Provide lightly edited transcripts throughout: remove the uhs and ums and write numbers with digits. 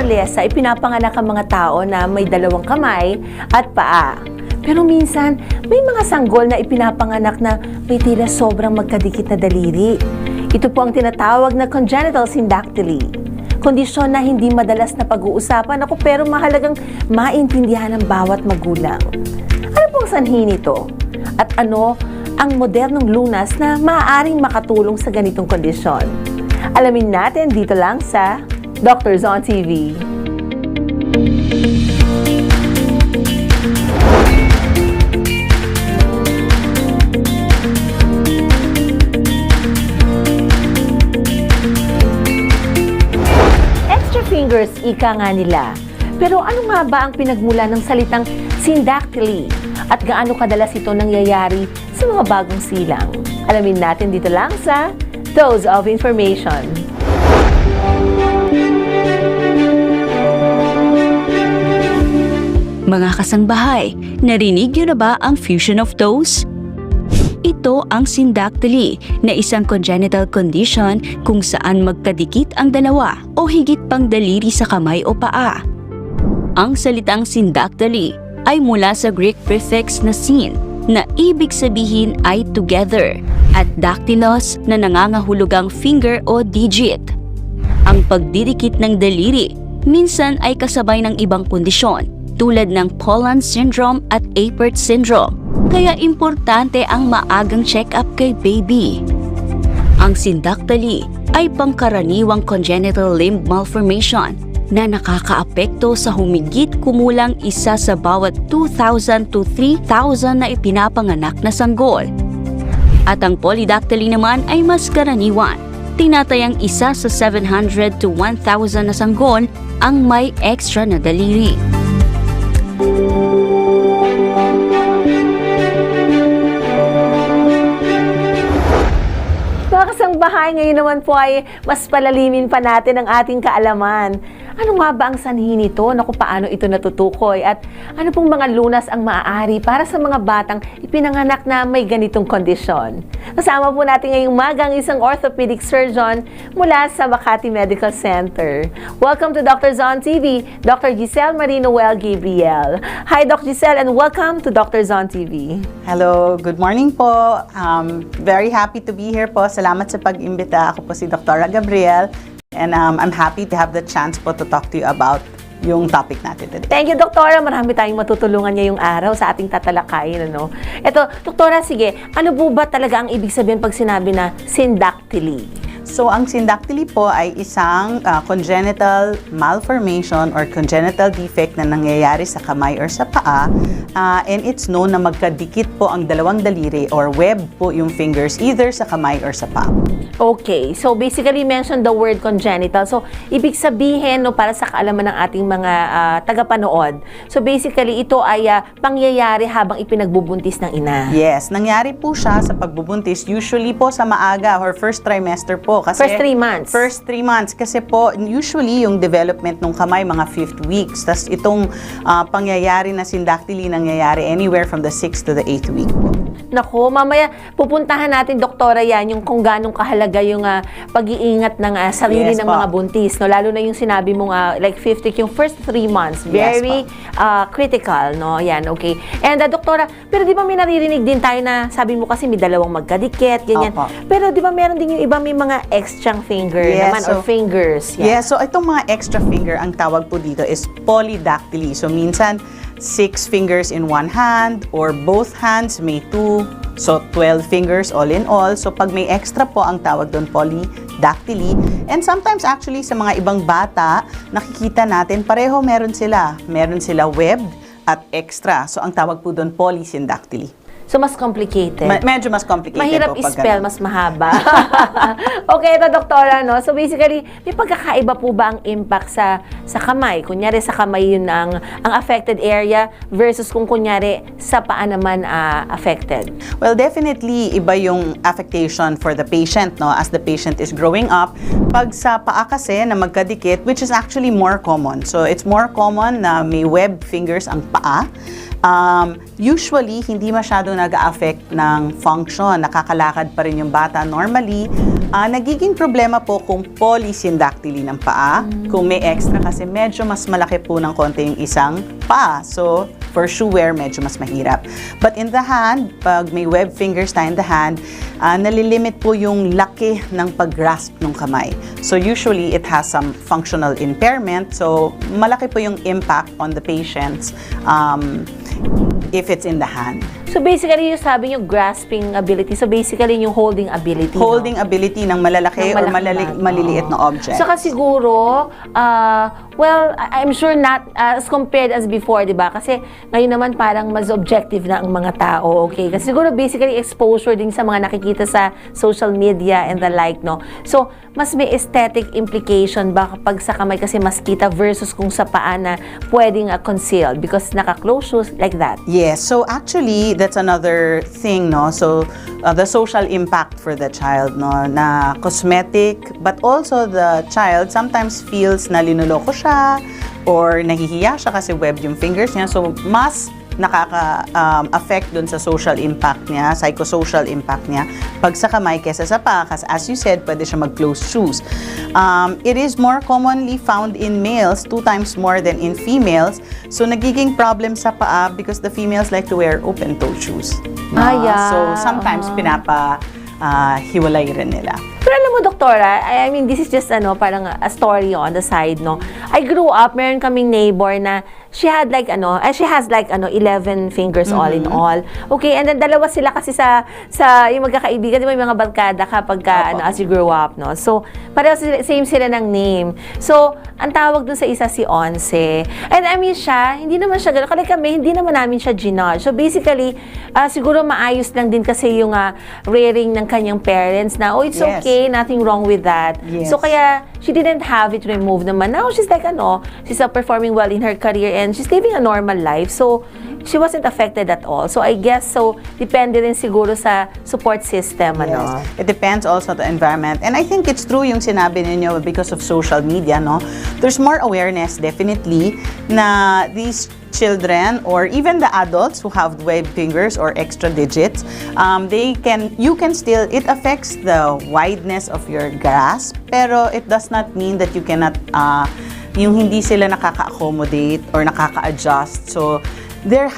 madalas ay pinapanganak ang mga tao na may dalawang kamay at paa. Pero minsan, may mga sanggol na ipinapanganak na may tila sobrang magkadikit na daliri. Ito po ang tinatawag na congenital syndactyly. Kondisyon na hindi madalas na pag-uusapan pero mahalagang maintindihan ng bawat magulang. Ano pong sanhi nito? At ano ang modernong lunas na maaaring makatulong sa ganitong kondisyon? Alamin natin dito lang sa Doctors on TV. Extra fingers, ika nga nila. Pero ano nga ba ang pinagmula ng salitang syndactyly? At gaano kadalas ito nangyayari sa mga bagong silang? Alamin natin dito lang sa Dose of Information. Mga kasangbahay, narinig niyo na ba ang fusion of toes? Ito ang syndactyly na isang congenital condition kung saan magkadikit ang dalawa o higit pang daliri sa kamay o paa. Ang salitang syndactyly ay mula sa Greek prefix na syn na ibig sabihin ay together at dactylos na nangangahulugang finger o digit. Ang pagdidikit ng daliri minsan ay kasabay ng ibang kondisyon tulad ng Poland syndrome at Apert syndrome, kaya importante ang maagang check-up kay baby. Ang syndactyly ay pangkaraniwang congenital limb malformation na nakakaapekto sa humigit kumulang isa sa bawat 2,000 to 3,000 na ipinapanganak na sanggol. At ang polydactyly naman ay mas karaniwan. Tinatayang isa sa 700 to 1,000 na sanggol ang may extra na daliri. Mga kasangbahay, ngayon naman po ay mas palalimin pa natin ang ating kaalaman. Ano nga ba ang sanhi nito? Naku, paano ito natutukoy? At ano pong mga lunas ang maaari para sa mga batang ipinanganak na may ganitong kondisyon? Kasama po natin ngayong magang isang orthopedic surgeon mula sa Makati Medical Center. Welcome to Doctors on TV, Dr. Giselle Marie Noelle Gabriele. Hi, Dr. Giselle, and welcome to Doctors on TV. Hello, good morning po. Very happy to be here po. Salamat sa pag-imbita. Ako po si Dr. Gabriele. And I'm happy to have the chance po to talk to you about yung topic natin today. Thank you, Doktora. Marami tayong matutulungan ngayong araw sa ating tatalakayin. Ito, Doktora, sige, ano po ba talaga ang ibig sabihin pag sinabi na syndactyly? So, ang syndactyly po ay isang congenital malformation or congenital defect na nangyayari sa kamay or sa paa. And it's known na magkadikit po ang dalawang daliri or web po yung fingers either sa kamay or sa paa. Okay. So, basically, mention the word congenital. So, ibig sabihin, para sa kaalaman ng ating mga tagapanood, so basically, ito ay pangyayari habang ipinagbubuntis ng ina. Yes. Nangyari po siya sa pagbubuntis, usually po sa maaga or first trimester po. Kasi First 3 months. First 3 months. Kasi po, usually yung development ng kamay, mga 5th weeks. Tapos itong pangyayari na syndactyly nangyayari anywhere from the 6th to the 8th week po. Nako, mamaya pupuntahan natin, Doktora, yan, yung kung ganong kahalaga yung pag-iingat ng sarili Yes, ng po. mga buntis. No? Lalo na yung sinabi mong like 5th week, yung first 3 months. Very critical. No? Yan, okay. And Doktora, pero di ba may naririnig din tayo na sabi mo kasi may dalawang magkadikit, ganyan. Opo. Pero di ba meron din yung iba may mga extra finger naman or fingers. Yeah, so itong mga extra finger, ang tawag po dito is polydactyly. So minsan, 6 fingers in one hand or both hands may 2. So 12 fingers all in all. So pag may extra po, ang tawag doon polydactyly. And sometimes actually sa mga ibang bata, nakikita natin pareho meron sila. Meron sila webbed at extra. So ang tawag po doon polysyndactyly. So, mas complicated. Medyo mas complicated Mahirap po pag i-spell, ganun. mas mahaba. Okay, ito, Doktora, no? So, basically, may pagkakaiba po ba ang impact sa kamay? Kunyari, sa kamay yun ang affected area versus kung kunyari, sa paa naman affected? Well, definitely, iba yung affectation for the patient, no? As the patient is growing up. Pag sa paa kasi na magkadikit, which is actually more common. So, it's more common na may webbed fingers ang paa. Usually, hindi masyado nag-a-affect ng function. Nakakalakad pa rin yung bata normally. Nagiging problema po kung polysyndactyly ng paa. Kung may extra kasi medyo mas malaki po ng konti yung isang paa. So, for shoe wear, medyo mas mahirap. But in the hand, pag may web fingers tayo in the hand, nalilimit po yung laki ng pag-grasp ng kamay. So, usually, it has some functional impairment. So, malaki po yung impact on the patients if it's in the hand. So basically, yung sabi nyo, grasping ability. So basically, yung holding ability. Holding ability ng malalaki or maliliit na object. Saka siguro, well, I'm sure not as compared as before, di ba? Kasi ngayon naman parang mas objective na ang mga tao, okay? Kasi siguro basically exposure din sa mga nakikita sa social media and the like, no? So, mas may aesthetic implication ba kapag sa kamay kasi mas kita versus kung sa paa na pwedeng concealed because naka-close shoes like that. Yes, so actually, that's another thing, no? So, the social impact for the child, no? Na cosmetic, but also the child sometimes feels na linuloko siya or nahihiya siya kasi webbed yung fingers niya. So, mas nakaka-affect dun sa social impact niya, psychosocial impact niya, pag sa kamay kesa sa paa. Kasi as you said, pwede siya mag-closed shoes. It is more commonly found in males, 2 times more than in females. So, nagiging problem sa paa because the females like to wear open-toe shoes. Yeah. So, sometimes hiwalay rin nila. Pero alam mo, Doktora, I mean, this is just parang a story on the side, no? I grew up, meron kaming neighbor na she has like 11 fingers all in all. Okay, and then dalawa sila kasi sa yung magkakaibigan, di ba, yung mga barkada kapag as you grow up, no? So, pareho same sila ng name. So, ang tawag dun sa isa si Once. And I mean siya, hindi naman siya gano'n. Kasi kami, hindi naman namin siya ginudge. So, basically, siguro maayos lang din kasi yung rearing ng kanyang parents na, oh, it's okay, nothing wrong with that. Yes. So, kaya, she didn't have it removed naman. Now, she's like, she's performing well in her career and she's living a normal life. So, she wasn't affected at all. So, I guess, depende rin siguro sa support system, Yes. It depends also the environment. And I think it's true yung sinabi ninyo because of social media, no? There's more awareness, definitely, na these children or even the adults who have webbed fingers or extra digits, it affects the wideness of your grasp, pero it does not mean that you cannot, yung hindi sila nakaka-accommodate or nakaka-adjust. So, they're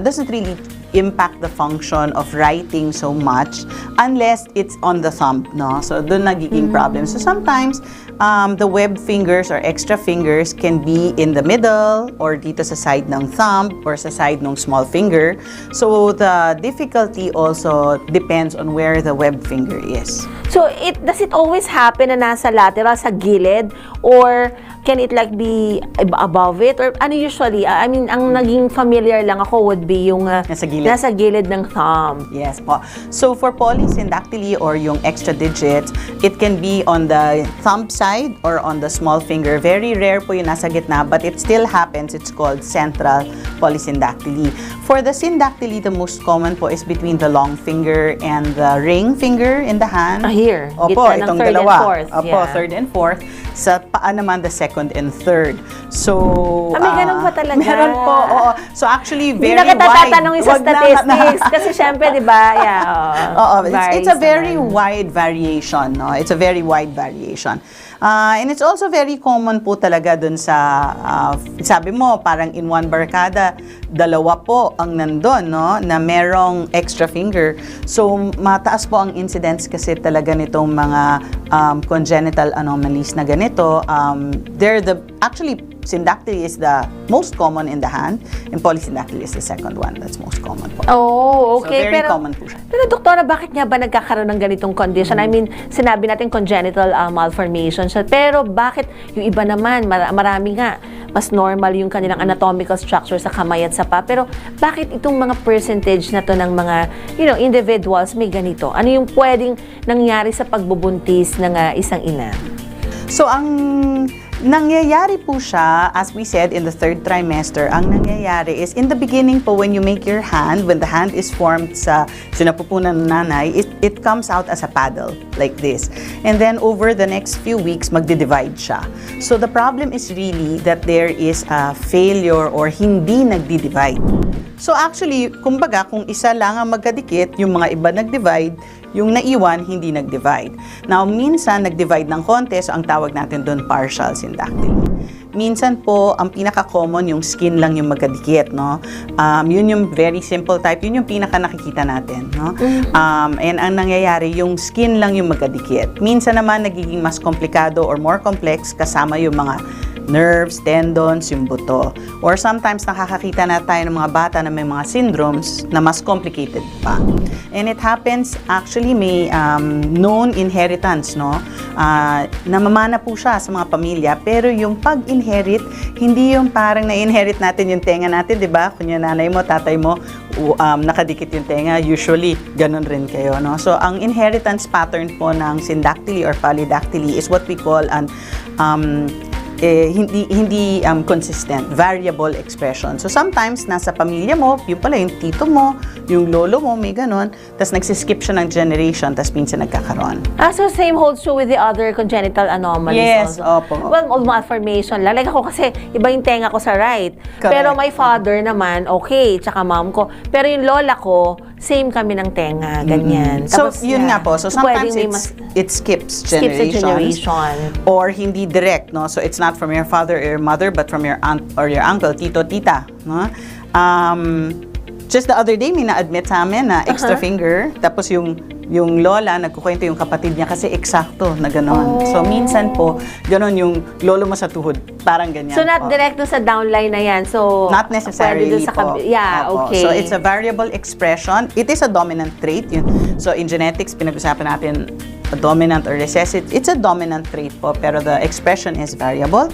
doesn't really impact the function of writing so much unless it's on the thumb, no? So, doon nagiging problem. So, sometimes, the webbed fingers or extra fingers can be in the middle or dito sa side ng thumb or sa side ng small finger. So, the difficulty also depends on where the webbed finger is. So, does it always happen na nasa lateral, sa gilid, or can it like be above it? Or ano usually? I mean, ang naging familiar lang ako would be yung nasa gilid ng thumb. Yes po. So, for polysyndactyly or yung extra digits, it can be on the thumb side or on the small finger. Very rare po yung nasa gitna, but it still happens. It's called central polysyndactyly. For the syndactyly, the most common po is between the long finger and the ring finger in the hand. Here. Opo, Gitna ng itong third dalawa. and fourth. Opo, third and fourth. Sa paa naman, the second and third. So, may ganun pa talaga. Meron po, oo. So, actually, very hindi na kita wide. tatanong sa statistics. Kasi syempre, di ba, It's a very wide variation, no? It's a very wide variation. And it's also very common po talaga dun sa, sabi mo, parang in one barkada, dalawa po ang nandun, no? Na merong extra finger. So, mataas po ang incidence kasi talaga nitong mga congenital anomalies na ganito. Actually, syndactyly is the most common in the hand, and polysyndactyly is the second one that's most common po. Oh, okay. So, very common po siya. Pero, Doktora, bakit nga ba nagkakaroon ng ganitong condition? I mean, sinabi natin congenital malformation siya. Pero, bakit yung iba naman, marami nga, mas normal yung kanilang anatomical structure sa kamay at sa paa. Pero, bakit itong mga percentage na to ng mga, individuals may ganito? Ano yung pwedeng nangyari sa pagbubuntis ng isang ina? So, ang nangyayari po siya, as we said, in the third trimester, ang nangyayari is, in the beginning po, when you make your hand, when the hand is formed sa sinapupunan ng nanay, it comes out as a paddle, like this. And then, over the next few weeks, magdi-divide siya. So, the problem is really that there is a failure or hindi nagdi-divide. So, actually, kumbaga, kung isa lang ang magkadikit, yung mga iba nag-divide, yung naiwan, hindi nag-divide. Now, minsan, nag-divide ng konti, so ang tawag natin doon partial syndactyly. Minsan po, ang pinaka-common, yung skin lang yung magkadikit, no? Yun yung very simple type, yun yung pinaka-nakikita natin, no? And ang nangyayari, yung skin lang yung magkadikit. Minsan naman, nagiging mas komplikado or more complex, kasama yung mga nerves, tendons, yung buto. Or sometimes, nakakakita na tayo ng mga bata na may mga syndromes na mas complicated pa. And it happens, actually, may known inheritance, no? Namamana po siya sa mga pamilya, pero yung pag-inherit, hindi yung parang na-inherit natin yung tenga natin, di ba? Kung yung nanay mo, tatay mo, nakadikit yung tenga, usually, ganun rin kayo, no? So, ang inheritance pattern po ng syndactyly or polydactyly is what we call an hindi consistent, variable expression. So sometimes, nasa pamilya mo, yung pala yung tito mo, yung lolo mo, may ganon, tapos nagsiskip siya ng generation, tapos minsan nagkakaroon. So same holds true with the other congenital anomalies Yes, also? opo. Well, malformation lang. Like ako kasi, iba yung tenga ko sa right. Correct. Pero my father naman, okay, tsaka mom ko. Pero yung lola ko, same kami ng tenga, ganyan. So, Tapos, yun nga po. So, sometimes pwedeng may it skips skips a generations. generation. Or hindi direct, no? So, it's not from your father or your mother, but from your aunt or your uncle, tito, tita, no? Just the other day, may na-admit sa amin na extra finger, tapos yung lola, nagkukwento yung kapatid niya kasi eksakto na gano'n. So, minsan po, gano'n yung lolo mo sa tuhod. Parang ganyan So, not po. direct doon sa downline na yan. So, Not necessarily pwede doon sa po. yeah, Opo. okay. So, it's a variable expression. It is a dominant trait. So, in genetics, pinag-usapan natin a dominant or recessive. It's a dominant trait po, pero the expression is variable.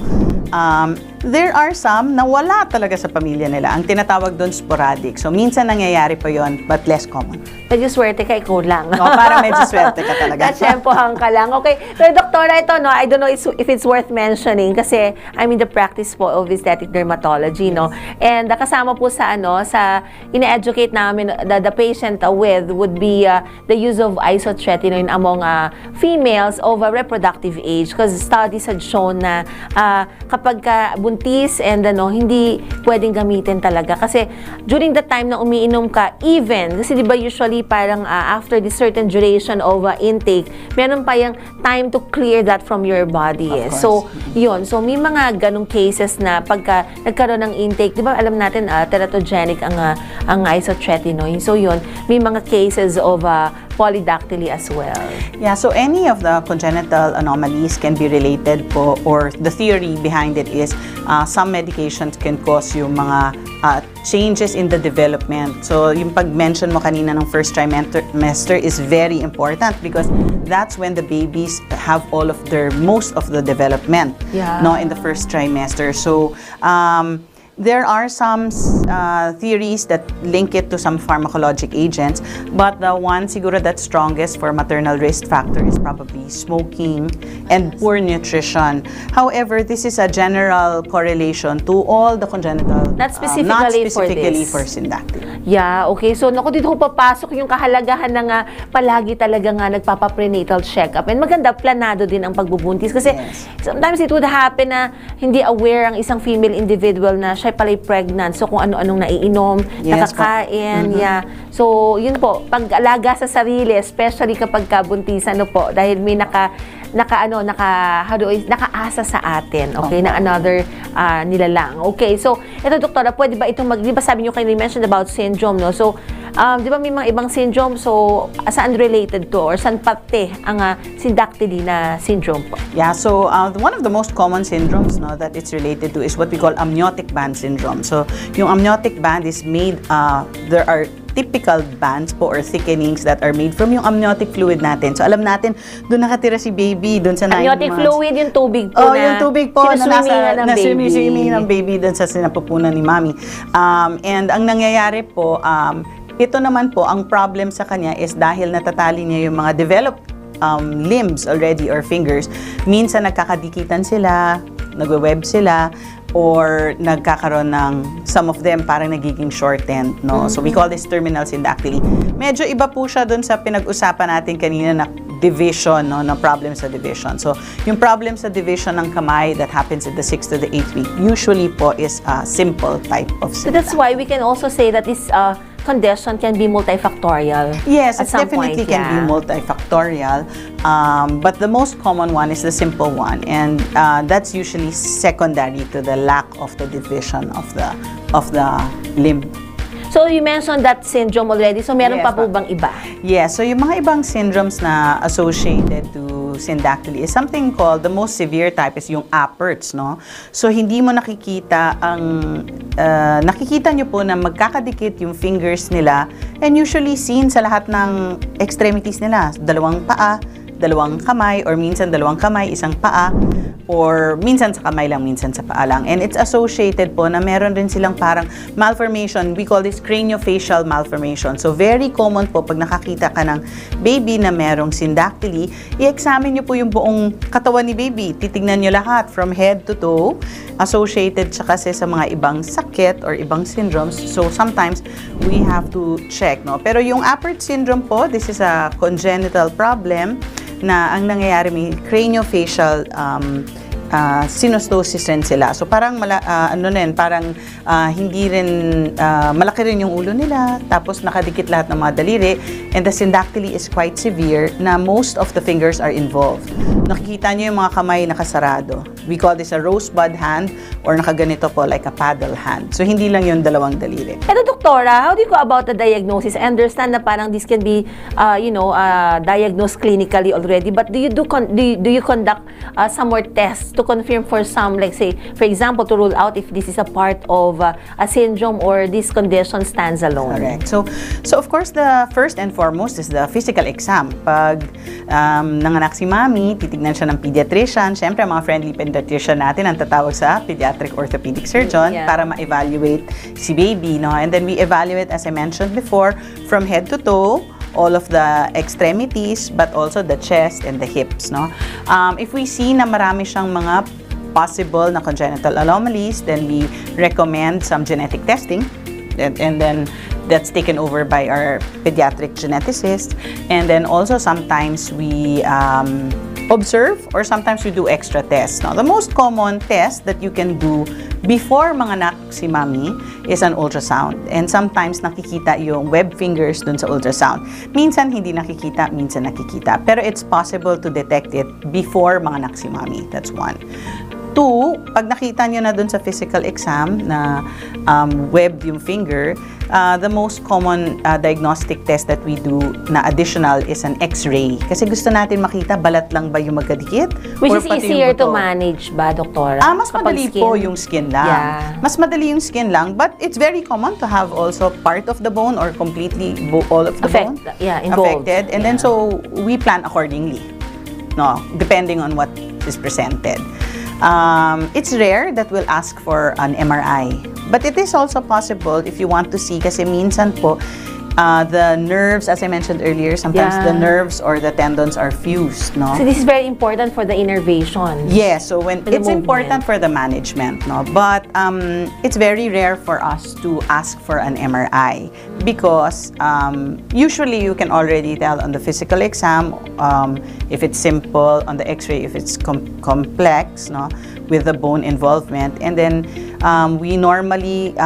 There are some na wala talaga sa pamilya nila. Ang tinatawag doon sporadic. So, minsan nangyayari po yon, but less common. Medyo swerte ka, ikaw lang. No, para medyo swerte ka talaga. Katsempohan ka lang. Okay. Pero, doktora, ito, no, I don't know if it's worth mentioning kasi I'm in the practice po of aesthetic dermatology, no? And kasama po sa, sa ine-educate namin the patient with would be the use of isotretinoin among females of a reproductive age because studies had shown na kapag buntis and hindi pwedeng gamitin talaga. Kasi during the time na umiinom ka, even, kasi di ba usually parang after the certain duration of intake, meron pa yung time to clear that from your body. So, yun. So, may mga ganong cases na pagka nagkaroon ng intake, di ba alam natin, teratogenic ang isotretinoin. So, yun. May mga cases of polydactyly as well. Yeah, so any of the congenital anomalies can be related po, or the theory behind it is some medications can cause yung mga changes in the development. So, yung pag-mention mo kanina ng first trimester is very important because that's when the babies have most of the development, no, in the first trimester. So, there are some theories that link it to some pharmacologic agents, but the one siguro that's strongest for maternal risk factor is probably smoking and poor nutrition. However, this is a general correlation to all the congenital, Not specifically for syndactyly. Yeah, okay. So, naku, dito ko papasok yung kahalagahan na nga palagi talaga nga nagpapa-prenatal check-up. And maganda, planado din ang pagbubuntis. Kasi sometimes it would happen na hindi aware ang isang female individual na siya pala'y pregnant. So, kung ano-anong naiinom, nakakain, So, yun po, pag-alaga sa sarili, especially kapag kabuntisan, dahil may nakaasa sa atin, okay, na another nilalang. Okay, so, ito, doktora, pwede ba itong di ba sabi nyo kayo, you mentioned about syndrome, no? So, di ba may mga ibang syndrome, so, saan related to, or saan pati ang syndactyly na syndrome po? Yeah, so one of the most common syndromes, no, that it's related to is what we call amniotic band syndrome. So, yung amniotic band is made, there are typical bands po or thickenings that are made from yung amniotic fluid natin. So, alam natin, doon nakatira si baby, doon sa 9 months. Amniotic fluid, yung tubig po na yung tubig po na swimming ng baby doon sa sinapupunan ni mami. And ang nangyayari po, ito naman po, ang problem sa kanya is dahil natatali niya yung mga developed limbs already or fingers, minsan nagkakadikitan sila, nagwe-web sila, or nagkakaroon ng, some of them parang nagiging shortened, no? So, we call this terminal syndactyly. Medyo iba po siya dun sa pinag-usapan natin kanina na division, no? Na problem sa division. So, yung problem sa division ng kamay that happens at the 6th to the 8th week, usually po is a simple type of syndactyly. So, that's why we can also say that this condition can be multifactorial. Yes, at it some definitely point, can be yeah. multifactorial, but the most common one is the simple one, and that's usually secondary to the lack of the division of the limb. So, you mentioned that syndrome already. So, meron Yes, pa po ma'am. bang iba? Yes, so yung mga ibang syndromes na associated to syndactyly is something called, the most severe type is yung Appert's, no? So, hindi mo nakikita nakikita nyo po na magkakadikit yung fingers nila, and usually seen sa lahat ng extremities nila. Dalawang paa, dalawang kamay, or minsan dalawang kamay, isang paa, or minsan sa kamay lang, minsan sa paa lang. And it's associated po na meron rin silang parang malformation. We call this craniofacial malformation. So, very common po pag nakakita ka ng baby na merong syndactyly, i-examine nyo po yung buong katawan ni baby. Titignan nyo lahat from head to toe. Associated siya kasi sa mga ibang sakit or ibang syndromes. So, sometimes we have to check, no? Pero yung Appert's syndrome po, this is a congenital problem na ang nangyayari, may craniofacial synostosis rin sila. So parang parang hindi rin malaki rin yung ulo nila, tapos nakadikit lahat ng mga daliri, and the syndactyly is quite severe na most of the fingers are involved. Nakikita niyo yung mga kamay nakasarado. We call this a rosebud hand, or nakaganito po like a paddle hand. So hindi lang yung dalawang daliri. Eto, doktora, how do you go about the diagnosis? I understand na parang this can be, diagnosed clinically already, but do you conduct some more tests to confirm for some, like say, for example, to rule out if this is a part of a syndrome or this condition stands alone? Correct. So of course, the first and foremost is the physical exam. Pag nanganak si mami, titignan siya ng pediatrician. Siyempre, mga friendly pediatrician natin ang tatawag sa pediatric orthopedic surgeon, Yeah. para ma-evaluate si baby, no? And then we evaluate, as I mentioned before, from head to toe, all of the extremities, but also the chest and the hips, no? If we see na marami siyang mga possible na congenital anomalies, then we recommend some genetic testing, and then that's taken over by our pediatric geneticist. And then also sometimes we observe, or sometimes we do extra tests. Now, the most common test that you can do before manganak si mami is an ultrasound. And sometimes nakikita yung web fingers dun sa ultrasound. Minsan hindi nakikita, minsan nakikita. Pero it's possible to detect it before manganak si mami. That's one. Two, pag nakita nyo na dun sa physical exam na web yung finger, the most common diagnostic test that we do na additional is an X-ray. Kasi gusto natin makita balat lang ba yung magkadikit? Which or is pati yung easier to buto. manage ba, doktora? Mas madali po yung skin lang. Yeah. Mas madali yung skin lang, but it's very common to have also part of the bone or completely all of the bone involved. affected. And then so we plan accordingly, no, depending on what is presented. It's rare that we'll ask for an MRI, but it is also possible if you want to see, kasi minsan po the nerves, as I mentioned earlier, sometimes Yeah. the nerves or the tendons are fused, no? So this is very important for the innervation. Yes, so when For the it's movement. important for the management, no? But it's very rare for us to ask for an MRI because usually you can already tell on the physical exam if it's simple, on the X-ray if it's complex, no, with the bone involvement, and then we normally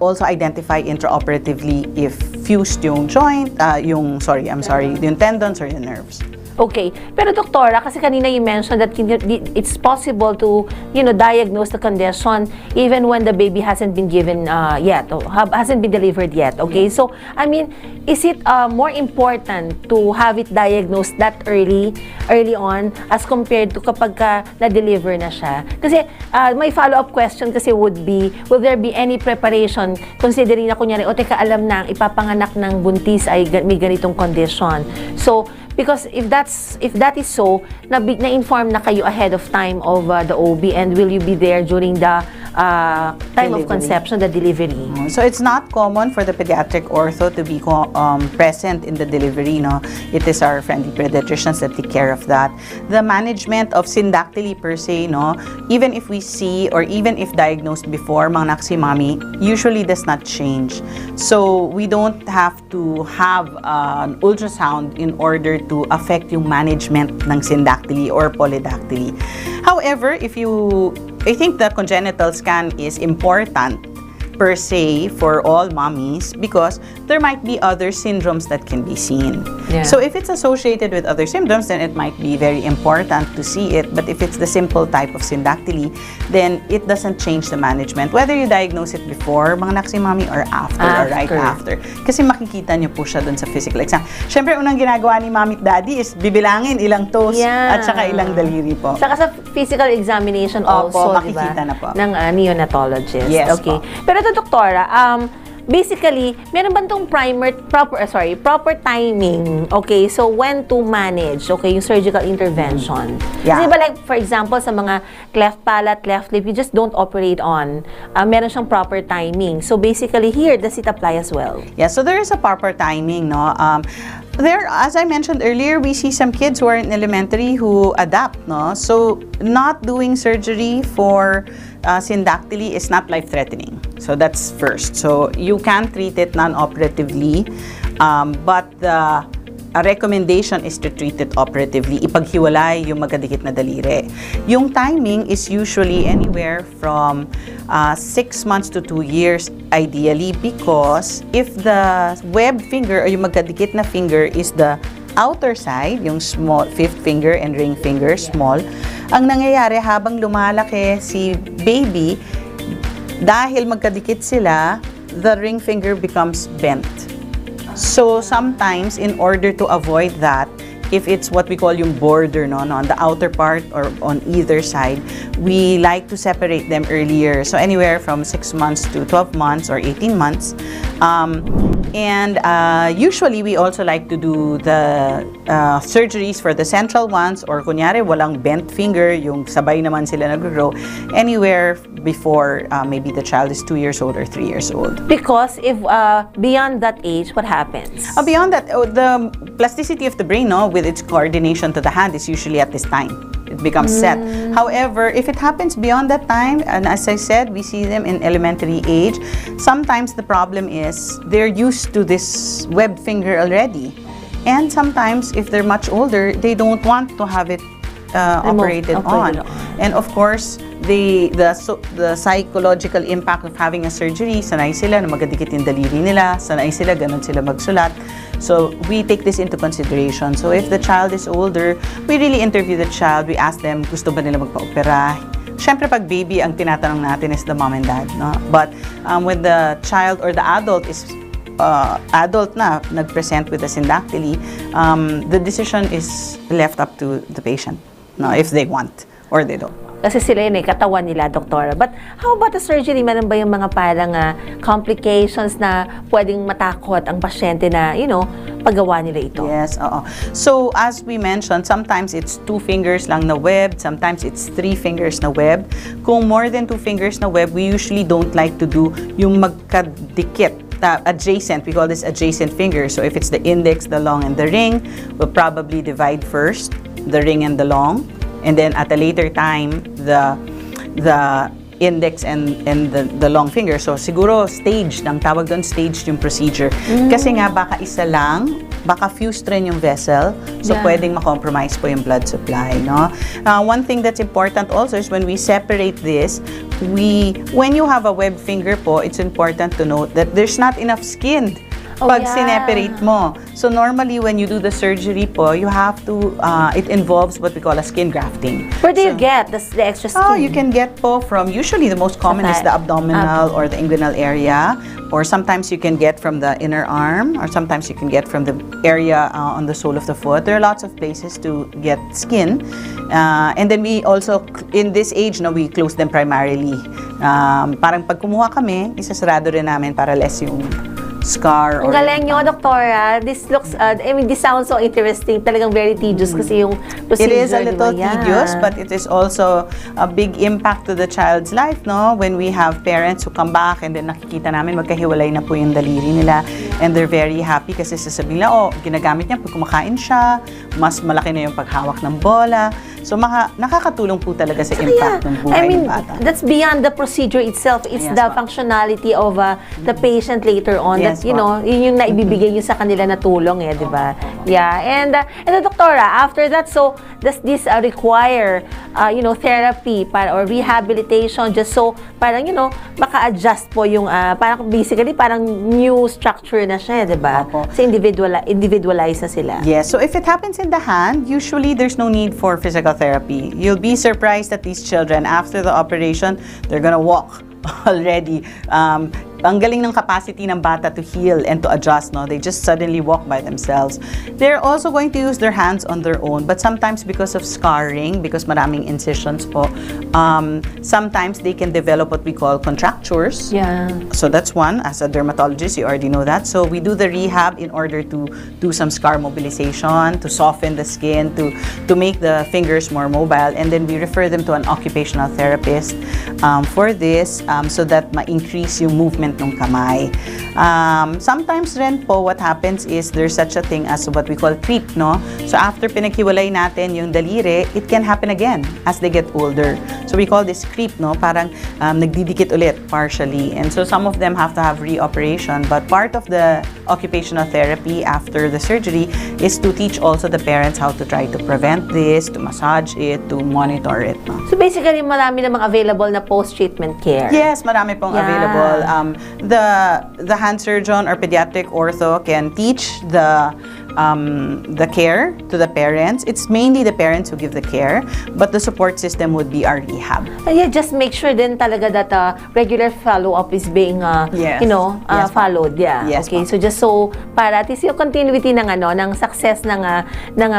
also identify intraoperatively if fused yung joint, yung tendons or yung nerves. Okay. Pero doktora, kasi kanina you mentioned that it's possible to, diagnose the condition even when the baby hasn't been given yet, or hasn't been delivered yet. Okay? So, I mean, is it more important to have it diagnosed that early on as compared to kapag na-deliver na siya? Kasi my follow-up question kasi would be, will there be any preparation considering na kunyari, teka, alam na, ang ipapanganak ng buntis ay may ganitong condition. So, because if that is so, na-inform na kayo ahead of time of the OB, and will you be there during the time of conception, the delivery? So it's not common for the pediatric ortho to be present in the delivery, no? It is our friendly pediatricians that take care of that. The management of syndactyly per se, no, even if we see or even if diagnosed before manganak si mami, usually does not change. So we don't have to have an ultrasound in order to affect yung management ng syndactyly or polydactyly. However, I think the congenital scan is important per se for all mommies because there might be other syndromes that can be seen. Yeah. So if it's associated with other symptoms, then it might be very important to see it. But if it's the simple type of syndactyly, then it doesn't change the management. Whether you diagnose it before mga naksi mommy or after or right after. Kasi makikita niyo po siya dun sa physical exam. Siyempre, unang ginagawa ni mommy at daddy is bibilangin ilang toes at saka ilang daliri po. Saka sa physical examination Opo, also, makikita na po. ng neonatologist. Yes Okay. po. Pero ito, doktora, basically, meron ba itong proper timing, okay? So, when to manage, okay, yung surgical intervention. Yeah. Kasi ba like, for example, sa mga cleft palate, cleft lip, you just don't operate on. Meron siyang proper timing. So, basically, here, does it apply as well? Yeah, so there is a proper timing, no? There, as I mentioned earlier, we see some kids who are in elementary who adapt, no? So, not doing surgery for syndactyly is not life-threatening. So, that's first. So, you can treat it non-operatively, but a recommendation is to treat it operatively, ipaghiwalay yung magkadikit na daliri. Yung timing is usually anywhere from 6 months to 2 years ideally, because if the web finger or yung magkadikit na finger is the outer side, yung small fifth finger and ring finger, small, ang nangyayari habang lumalaki si baby, dahil magkadikit sila, the ring finger becomes bent. So sometimes, in order to avoid that, if it's what we call yung border, no, on the outer part or on either side, we like to separate them earlier. So anywhere from 6 months to 12 months or 18 months. And usually, we also like to do the surgeries for the central ones, or kunyari, walang bent finger, yung sabay naman sila nag-grow, anywhere before maybe the child is 2 years old or 3 years old. Because if beyond that age, what happens? Beyond that, the plasticity of the brain, no, with its coordination to the hand is usually at this time. It becomes set. However, if it happens beyond that time, and as I said, we see them in elementary age, sometimes the problem is they're used to this web finger already. And sometimes, if they're much older, they don't want to have it operated on. And of course, the psychological impact of having a surgery, sanay sila na magkadikit yung daliri nila, sanay sila, ganun sila magsulat. So, we take this into consideration. So, if the child is older, we really interview the child. We ask them, gusto ba nila magpa-opera? Siyempre, pag baby, ang tinatanong natin is the mom and dad, no? But when the child or the adult is adult na, nag-present with a syndactyly, the decision is left up to the patient, no? If they want or they don't. Kasi sila yun katawan nila, doktora. But how about the surgery? Meron ba yung mga parang complications na pwedeng matakot ang pasyente na, paggawa nila ito? Yes, oo. So, as we mentioned, sometimes it's 2 fingers lang na web, sometimes it's 3 fingers na web. Kung more than 2 fingers na web, we usually don't like to do yung magkadikit. Adjacent, we call this adjacent finger. So, if it's the index, the long, and the ring, we'll probably divide first the ring and the long. And then at a later time, the index and the long finger. So siguro staged, ang tawag doon staged yung procedure. Kasi nga baka isa lang, baka fused rin yung vessel. So pwedeng ma-compromise po yung blood supply, no? One thing that's important also is when we separate this, when you have a web finger po, it's important to note that there's not enough skin pag sineparate mo. So normally when you do the surgery po, you have to, it involves what we call a skin grafting. Where do you get the extra skin? Oh, you can get po from, usually the most common is the abdominal or the inguinal area, or sometimes you can get from the inner arm, or sometimes you can get from the area on the sole of the foot. There are lots of places to get skin. And then we also, in this age, we close them primarily. Parang pag kumuha kami, isasarado rin namin para less yung scar. Ang galing nyo, doktora. This looks, this sounds so interesting. Talagang very tedious kasi yung procedure. It is a little tedious, but it is also a big impact to the child's life, no? When we have parents who come back and then nakikita namin magkahiwalay na po yung daliri nila, and they're very happy kasi sasabihin nila, ginagamit niya pag kumakain siya, mas malaki na yung paghawak ng bola. So, nakakatulong po talaga sa impact ng buhay ng bata. That's beyond the procedure itself. It's the functionality of the patient later on. That, yun yung naibibigay nyo sa kanila na tulong, di ba? Yeah. And the doktora, after that, so, does this require, therapy or rehabilitation just so parang, maka-adjust po yung, parang basically, parang new structure na siya, di ba? Opo. Kasi individualize na sila. Yes, so if it happens in the hand, usually there's no need for physical therapy. You'll be surprised that these children, after the operation, they're gonna walk already. Ang galing ng capacity ng bata to heal and to adjust, no? They just suddenly walk by themselves. They're also going to use their hands on their own, but sometimes because of scarring, because maraming incisions po, sometimes they can develop what we call contractures. Yeah. So that's one. As a dermatologist, you already know that. So we do the rehab in order to do some scar mobilization, to soften the skin, to make the fingers more mobile, and then we refer them to an occupational therapist for this, so that ma-increase yung movement ng kamay. Sometimes rin po, what happens is there's such a thing as what we call creep, no? So after pinaghiwalay natin yung daliri, it can happen again as they get older. So we call this creep, no? Parang nagdidikit ulit partially. And so some of them have to have reoperation, but part of the occupational therapy after the surgery is to teach also the parents how to try to prevent this, to massage it, to monitor it, no? So basically, marami namang available na post-treatment care. Yes, marami pong available. The hand surgeon or pediatric ortho can teach the care to the parents. It's mainly the parents who give the care, but the support system would be our rehab. Yeah, just make sure din talaga that regular follow-up is being, Yes. Yes, followed. Yeah. Yes, okay. ma'am. So just so para at least yung continuity ng ng success ng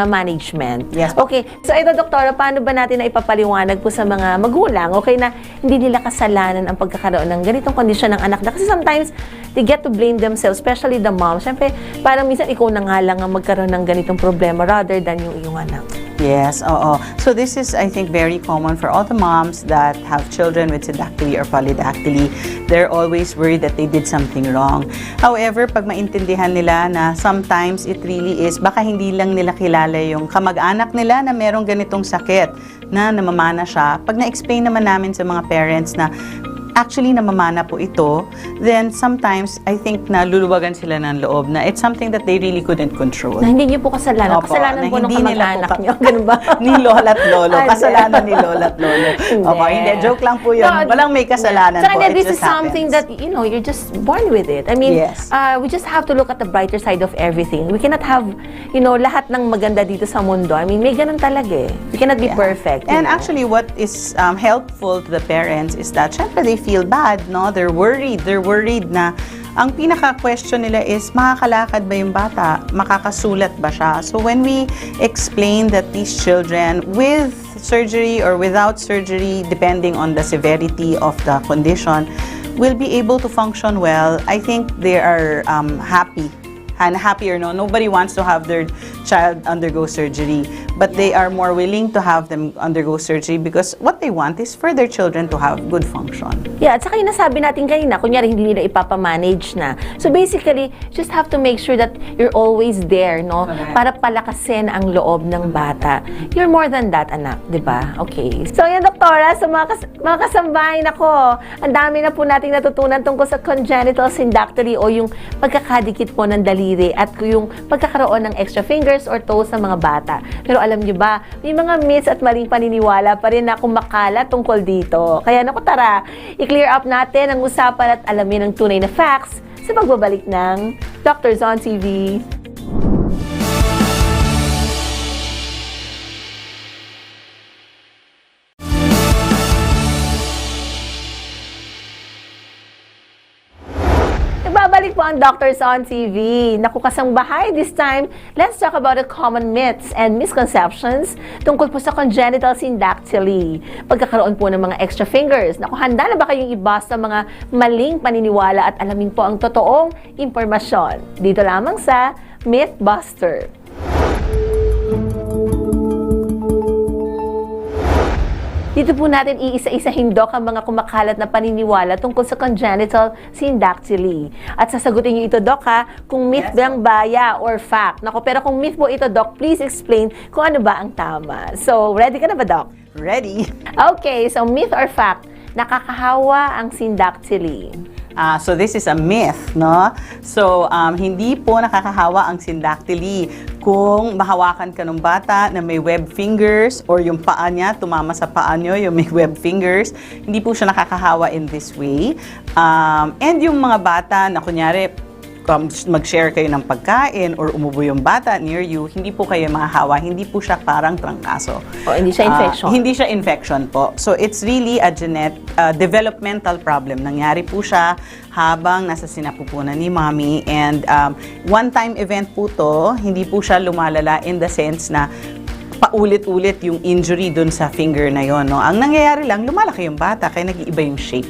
management. Yes, ma'am. Okay. So ito, doktora, paano ba natin na ipapaliwanag po sa mga magulang, okay, na hindi nila kasalanan ang pagkakaroon ng ganitong kondisyon ng anak na kasi sometimes they get to blame themselves, especially the mom. Siyempre, parang minsan ikaw na nga lang ang magkaroon ng ganitong problema rather than yung iyong anak. Yes, oo. So this is, I think, very common for all the moms that have children with syndactyly or polydactyly. They're always worried that they did something wrong. However, pag maintindihan nila na sometimes it really is, baka hindi lang nila kilala yung kamag-anak nila na merong ganitong sakit na namamana siya. Pag na-explain naman namin sa mga parents na actually namamana po ito, then sometimes I think na luluwagan sila ng loob na it's something that they really couldn't control. Na hindi niyo po kasalanan. Opo, Kasalanan na po ng hindi nila kamag-anak po niyo. Ganun ba? Ni lola at lolo. Hindi. Kasalanan ni lola at lolo. Opo, hindi. Joke lang po yun. No, Walang may kasalanan Saka po. hindi, It this is just something happens. that, you're just born with it. I mean, Yes. We just have to look at the brighter side of everything. We cannot have, lahat ng maganda dito sa mundo. I mean, may ganun talaga eh. We cannot be Yeah. perfect. And actually, what is helpful to the parents is that, syempre, they feel bad, no? They're worried. They're worried na ang pinaka-question nila is, makakalakad ba yung bata? Makakasulat ba siya? So when we explain that these children with surgery or without surgery, depending on the severity of the condition, will be able to function well, I think they are happy. And happier, no? Nobody wants to have their child undergo surgery, but they are more willing to have them undergo surgery because what they want is for their children to have good function. Yeah, at saka yung nasabi natin kanina, kunyari hindi nila ipapamanage na. So basically, just have to make sure that you're always there, no? Correct. Para palakasin ang loob ng bata. You're more than that, anak, di ba? Okay. So yan, doktora, sa mga kasambahay, nako, ang dami na po nating natutunan tungkol sa congenital syndactyly o yung pagkakadikit po ng daliri at yung pagkakaroon ng extra fingers or toes sa mga bata. Pero alam nyo ba, may mga myths at maling paniniwala pa rin na kumakalat tungkol dito. Kaya naku, tara, i-clear up natin ang usapan at alamin ang tunay na facts sa pagbabalik ng Doctors on TV. Nagbabalik po ang Doctors on TV. Naku, kasangbahay this time, let's talk about the common myths and misconceptions tungkol po sa congenital syndactyly. Pagkakaroon po ng mga extra fingers. Naku, handa na ba kayong ibas sa mga maling paniniwala at alamin po ang totoong impormasyon? Dito lamang sa Mythbuster. Dito po natin iisa-isahin, Doc, ang mga kumakalat na paniniwala tungkol sa congenital syndactyly. At sasagutin niyo ito, Doc, ha, kung myth bang baya or fact. Nako, pero kung myth po ito, Doc, please explain kung ano ba ang tama. So, ready ka na ba, Doc? Ready? Okay, so myth or fact, nakakahawa ang syndactyly. So this is a myth, no? So hindi po nakakahawa ang syndactyly kung mahawakan ka ng bata na may web fingers or yung paa niya, tumama sa paa nyo, yung may web fingers. Hindi po siya nakakahawa in this way. And yung mga bata na kunyari, mag-share kayo ng pagkain or umubo yung bata near you, hindi po kayo mahahawa, hindi po siya parang trangkaso. O, hindi siya infection. Hindi siya infection po. So, it's really a developmental problem. Nangyari po siya habang nasa sinapupunan ni mommy. And one-time event po to, hindi po siya lumalala in the sense na paulit-ulit yung injury dun sa finger na yon. No? Ang nangyayari lang, lumalaki yung bata, kaya nag-iiba yung shape.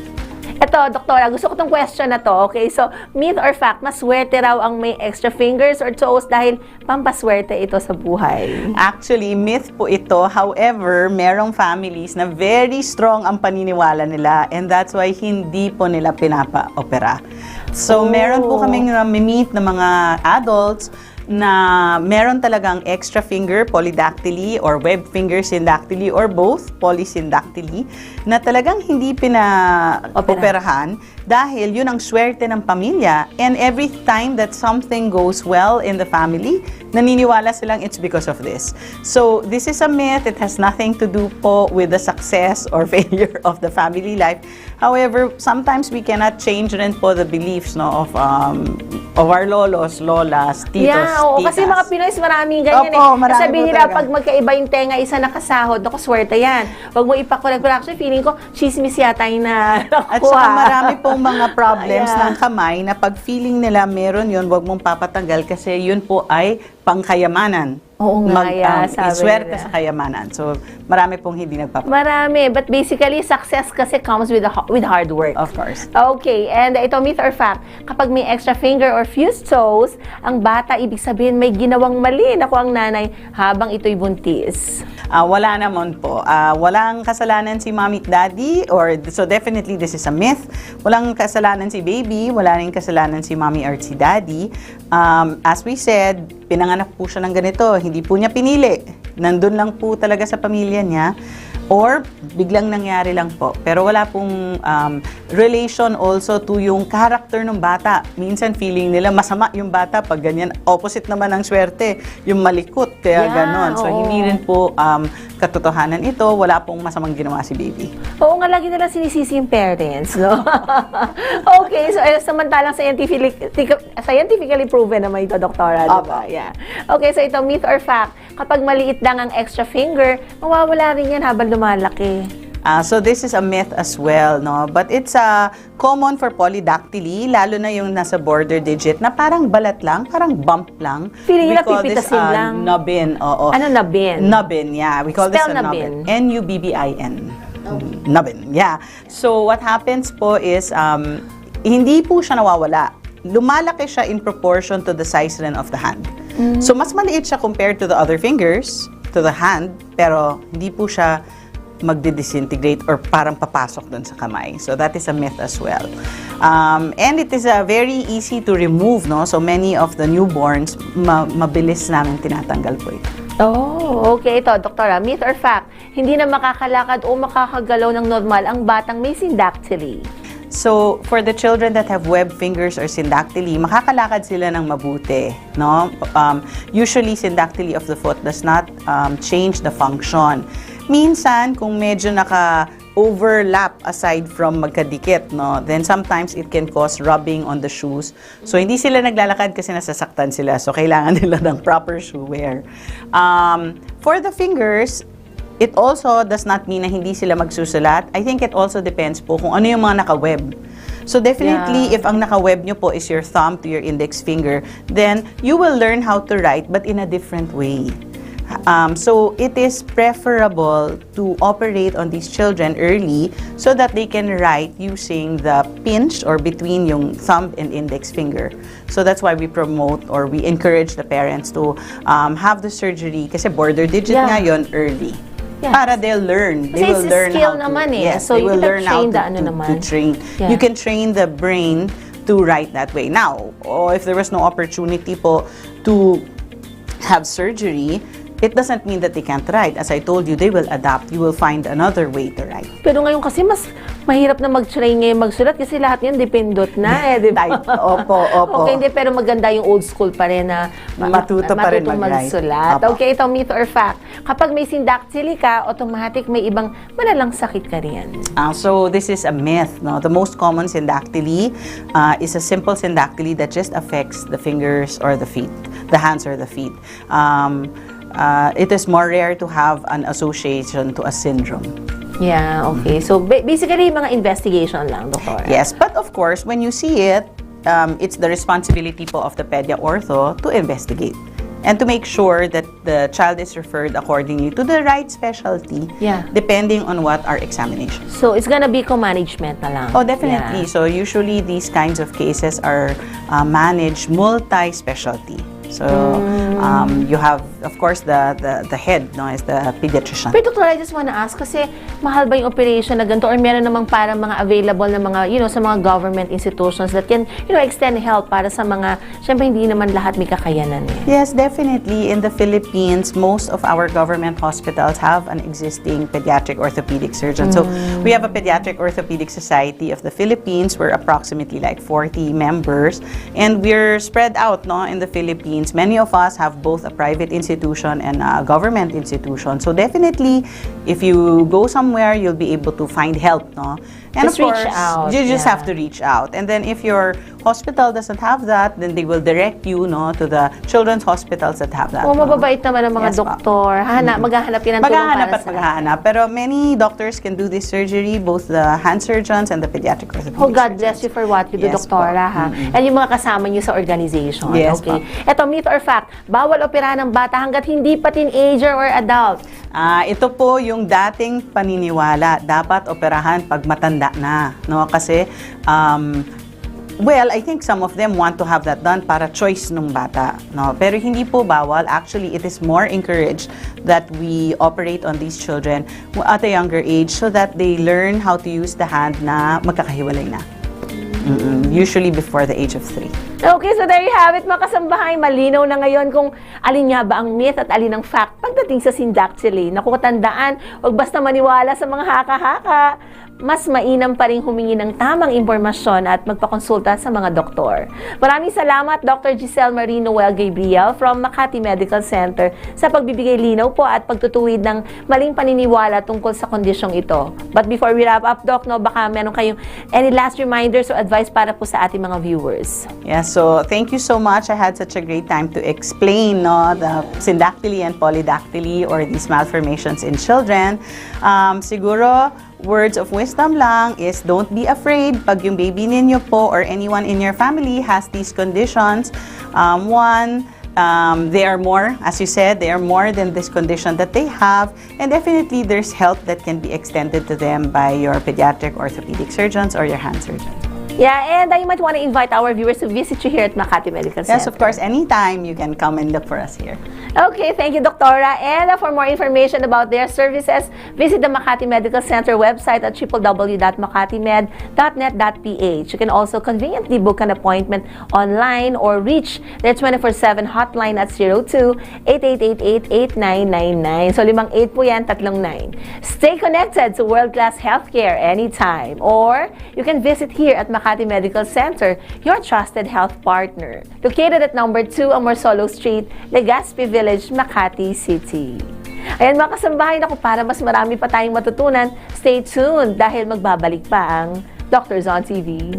Ito, doktora, gusto ko tong question na to. Okay, so myth or fact, maswerte raw ang may extra fingers or toes dahil pampaswerte ito sa buhay? Actually, myth po ito. However, merong families na very strong ang paniniwala nila and that's why hindi po nila pinapa-opera. So, meron po kaming meet na mga adults na meron talagang extra finger, polydactyly, or web finger syndactyly, or both, polysyndactyly, na talagang hindi pina-operahan dahil yun ang swerte ng pamilya. And every time that something goes well in the family, naniniwala silang it's because of this. So, this is a myth. It has nothing to do po with the success or failure of the family life. However, sometimes we cannot change rin po the beliefs of our lolos, lolas, titos, Oo, titas. kasi mga Pinoy maraming ganyan. Opo, marami Sabihin po nila, talaga. pag magkaiba yung tenga, isa nakasahod, naku, swerte yan. Huwag mo ipakulag. Pero actually, feeling ko, chismis yata yung At nakuha. saka marami pong mga problems Yeah. ng kamay na pag feeling nila meron yun, wag mong papatanggal kasi yun po ay pangkayamanan. Oo nga, sabi Iswerte nila. sa kayamanan. So, marami pong hindi Marami. But basically, success kasi comes with hard work. Of course. Okay, and ito myth or fact, kapag may extra finger or fused toes, ang bata, ibig sabihin may ginawang mali na ang nanay habang ito'y buntis. Wala naman po. Walang kasalanan si mommy at daddy, so definitely this is a myth. Walang kasalanan si baby, wala rin kasalanan si mommy or si daddy. As we said, pinanganak po siya ng ganito, hindi po niya pinili. Nandun lang po talaga sa pamilya niya. Or biglang nangyari lang po. Pero wala pong relation also to yung character ng bata. Minsan feeling nila masama yung bata pag ganyan. Opposite naman ang swerte, yung malikot. Kaya ganon. So hindi rin po katotohanan ito. Wala pong masamang ginawa si baby. Oo nga, lagi nila sinisisi yung parents, no? Okay, so samantalang scientifically proven naman ito, doktora, di ba? Yeah. Okay, so ito, myth or fact, kapag maliit lang ang extra finger, mawawala rin yan habang lumalaki. So this is a myth as well, no? But it's common for polydactyly, lalo na yung nasa border digit na parang balat lang, parang bump lang. Feeling nila We call this pipitasin lang. nubbin. Oo. Ano nubbin? Nubbin, yeah. We call Spell this a nubbin. nubbin. N-U-B-B-I-N. Nubbin, yeah. So what happens po is, hindi po siya nawawala. Lumalaki siya in proportion to the size rin of the hand. So mas maliit siya compared to the other fingers, to the hand, pero hindi po siya magdi-disintegrate or parang papasok dun sa kamay. So that is a myth as well. And it is very easy to remove, no? So many of the newborns, mabilis namin tinatanggal po ito. Oh, okay. Ito, doktora, myth or fact, hindi na makakalakad o makakagalaw ng normal ang batang may syndactyly. So, for the children that have web fingers or syndactyly, makakalakad sila ng mabuti, no? Usually, syndactyly of the foot does not change the function. Minsan, kung medyo overlap aside from magkadikit, no, then sometimes it can cause rubbing on the shoes. So, hindi sila naglalakad kasi nasasaktan sila. So, kailangan nila ng proper shoe wear. For the fingers, it also does not mean na hindi sila magsusulat. I think it also depends po kung ano yung mga naka-web. So definitely, if ang naka-web nyo po is your thumb to your index finger, then you will learn how to write but in a different way. So it is preferable to operate on these children early so that they can write using the pinch or between yung thumb and index finger. So that's why we promote or we encourage the parents to have the surgery kasi border digit nga yun early. Yes. Para they'll learn. Kasi They will it's a learn skill how to, naman eh. yes, So they you will can learn how train to, the ano to naman. train. Yeah. You can train the brain to write that way. Now, if there was no opportunity po to have surgery, it doesn't mean that they can't write. As I told you, they will adapt. You will find another way to write. Pero ngayon kasi mas mahirap na mag-train ngayon magsulat kasi lahat yun dependot na di ba? Opo. Okay, hindi, pero maganda yung old school pa rin na Matuto pa rin magsulat. Opo. Okay, ito myth or fact. Kapag may syndactyly ka, automatic may ibang malalang sakit ka rin. So this is a myth. No? The most common syndactyly is a simple syndactyly that just affects the fingers or the feet, the hands or the feet. It is more rare to have an association to a syndrome. Yeah, okay. So basically, mga investigation lang, Doktora. Yes, but of course, when you see it, it's the responsibility po of the pedia ortho to investigate and to make sure that the child is referred accordingly to the right specialty, depending on what our examination. So it's gonna be co-management na lang. Oh, definitely. So usually these kinds of cases are managed multi-specialty. So you have, of course, the head, no, is the pediatrician. Pero Doctor, I just wanna ask, kasi mahal ba yung operation na ganito or meron namang parang mga available na mga, sa mga government institutions that can, extend help para sa mga, syempre hindi naman lahat may kakayanan eh. Yes, definitely. In the Philippines, most of our government hospitals have an existing pediatric orthopedic surgeon. So we have a Pediatric Orthopedic Society of the Philippines. We're approximately like 40 members, and we're spread out, no, in the Philippines. Many of us have both a private institution and a government institution. So definitely, if you go somewhere, you'll be able to find help, no? And Just of course, reach out. you just have to reach out. And then if your hospital doesn't have that, then they will direct you, no, to the children's hospitals that have that. O, mababait naman ang mga Yes, doktor. Maghahanap yan ng tulong Maghahanap para at maghahanap. Pero many doctors can do this surgery, both the hand surgeons and the pediatric orthopedic Oh, God bless surgeons. you for what you do, Yes, Doktora, po. ha? And yung mga kasama niyo sa organization. Yes, okay. po. Ito, myth or fact, bawal operahan ng bata hanggat hindi pa teenager or adult. Ito po yung dating paniniwala, dapat operahan pag matanda na, no? Kasi well, I think some of them want to have that done para choice nung bata, no? Pero hindi po bawal. Actually, it is more encouraged that we operate on these children at a younger age so that they learn how to use the hand na magkakahiwalay na. Usually before the age of 3. Okay, so there you have it, mga kasambahay. Malinaw na ngayon kung alin nga ba ang myth at alin ang fact pagdating sa syndactyly. Naku, tandaan, huwag basta maniwala sa mga haka-haka. Mas mainam pa rin humingi ng tamang impormasyon at magpakonsulta sa mga doktor. Maraming salamat, Dr. Giselle Marie Noelle Gabriele from Makati Medical Center sa pagbibigay linaw po at pagtutuwid ng maling paniniwala tungkol sa kondisyong ito. But before we wrap up, Doc, baka meron kayong any last reminders or advice para po sa ating mga viewers? Yeah, so thank you so much. I had such a great time to explain, no, the syndactyly and polydactyly or these malformations in children. Siguro, words of wisdom lang is don't be afraid pag yung baby ninyo po or anyone in your family has these conditions. They are more, as you said, they are more than this condition that they have, and definitely there's help that can be extended to them by your pediatric orthopedic surgeons or your hand surgeons. Yeah, and I might want to invite our viewers to visit you here at Makati Medical Center. Yes, of course, anytime you can come and look for us here. Okay, thank you, Doktora. And for more information about their services, visit the Makati Medical Center website at www.makatimed.net.ph. You can also conveniently book an appointment online or reach their 24/7 hotline at 02-8888-8999. So, 58 po yan, 39. Stay connected to world-class healthcare anytime. Or, you can visit here at Makati Medical Center, your trusted health partner. Located at number 2 Amorsolo Street, Legazpi Village, Makati City. Ayan mga kasambahay, naku, para mas marami pa tayong matutunan, stay tuned dahil magbabalik pa ang Doctors on TV.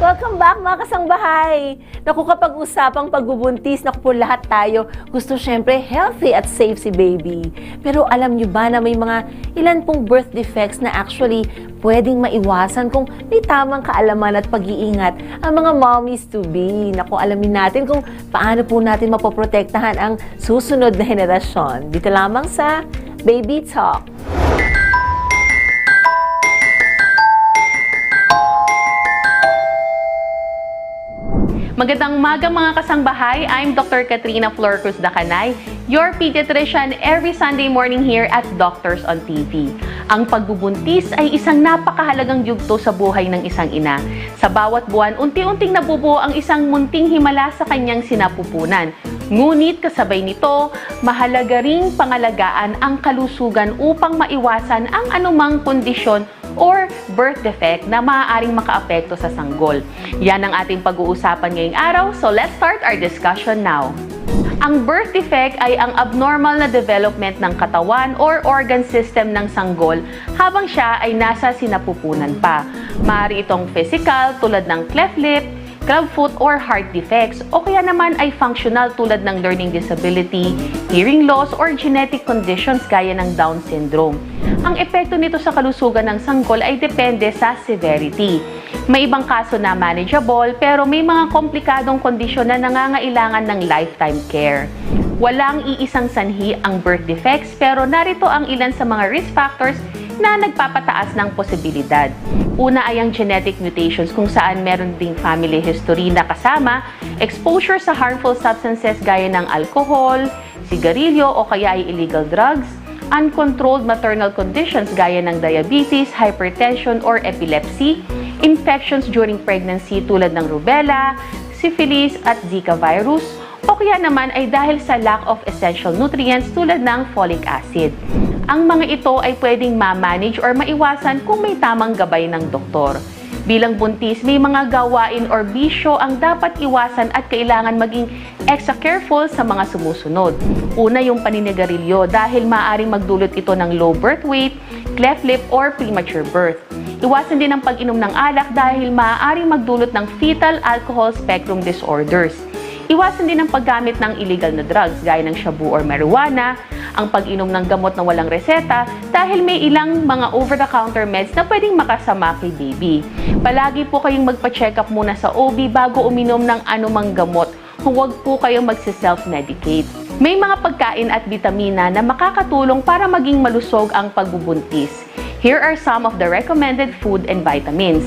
Welcome back mga kasangbahay! Naku, kapag usapang pagbubuntis, naku po lahat tayo gusto syempre healthy at safe si baby. Pero alam nyo ba na may mga ilan pong birth defects na actually pwedeng maiwasan kung may tamang kaalaman at pag-iingat ang mga mommies to be. Naku, alamin natin kung paano po natin mapoprotektahan ang susunod na henerasyon. Dito lamang sa Baby Talk. Magandang Magandang umaga mga kasangbahay. I'm Dr. Katrina Flor Cruz Dacanay, your pediatrician every Sunday morning here at Doctors on TV. Ang pagbubuntis ay isang napakahalagang yugto sa buhay ng isang ina. Sa bawat buwan, unti-unting nabubuo ang isang munting himala sa kanyang sinapupunan. Ngunit kasabay nito, mahalaga ring pangalagaan ang kalusugan upang maiwasan ang anumang kondisyon or birth defect na maaaring makaapekto sa sanggol. Yan ang ating pag-uusapan ngayong araw, so let's start our discussion now. Ang birth defect ay ang abnormal na development ng katawan or organ system ng sanggol habang siya ay nasa sinapupunan pa. Maaari itong physical tulad ng cleft lip, clubfoot or heart defects o kaya naman ay functional tulad ng learning disability, hearing loss or genetic conditions gaya ng Down syndrome. Ang epekto nito sa kalusugan ng sanggol ay depende sa severity. May ibang kaso na manageable pero may mga komplikadong kondisyon na nangangailangan ng lifetime care. Walang iisang sanhi ang birth defects pero narito ang ilan sa mga risk factors na nagpapataas ng posibilidad. Una ay ang genetic mutations kung saan meron ding family history na kasama, exposure sa harmful substances gaya ng alcohol, sigarilyo o kaya ay illegal drugs, uncontrolled maternal conditions gaya ng diabetes, hypertension or epilepsy, infections during pregnancy tulad ng rubella, syphilis at Zika virus, o kaya naman ay dahil sa lack of essential nutrients tulad ng folic acid. Ang mga ito ay pwedeng ma-manage or maiwasan kung may tamang gabay ng doktor. Bilang buntis, may mga gawain or bisyo ang dapat iwasan at kailangan maging extra careful sa mga sumusunod. Una yung paninigarilyo dahil maaaring magdulot ito ng low birth weight, cleft lip or premature birth. Iwasan din ang pag-inom ng alak dahil maaaring magdulot ng fetal alcohol spectrum disorders. Iwasan din ang paggamit ng illegal na drugs gaya ng shabu or marijuana, ang pag-inom ng gamot na walang reseta dahil may ilang mga over-the-counter meds na pwedeng makasama kay baby. Palagi po kayong magpa-check up muna sa OB bago uminom ng anumang gamot. Huwag po kayong magsi-self-medicate. May mga pagkain at bitamina na makakatulong para maging malusog ang pagbubuntis. Here are some of the recommended food and vitamins.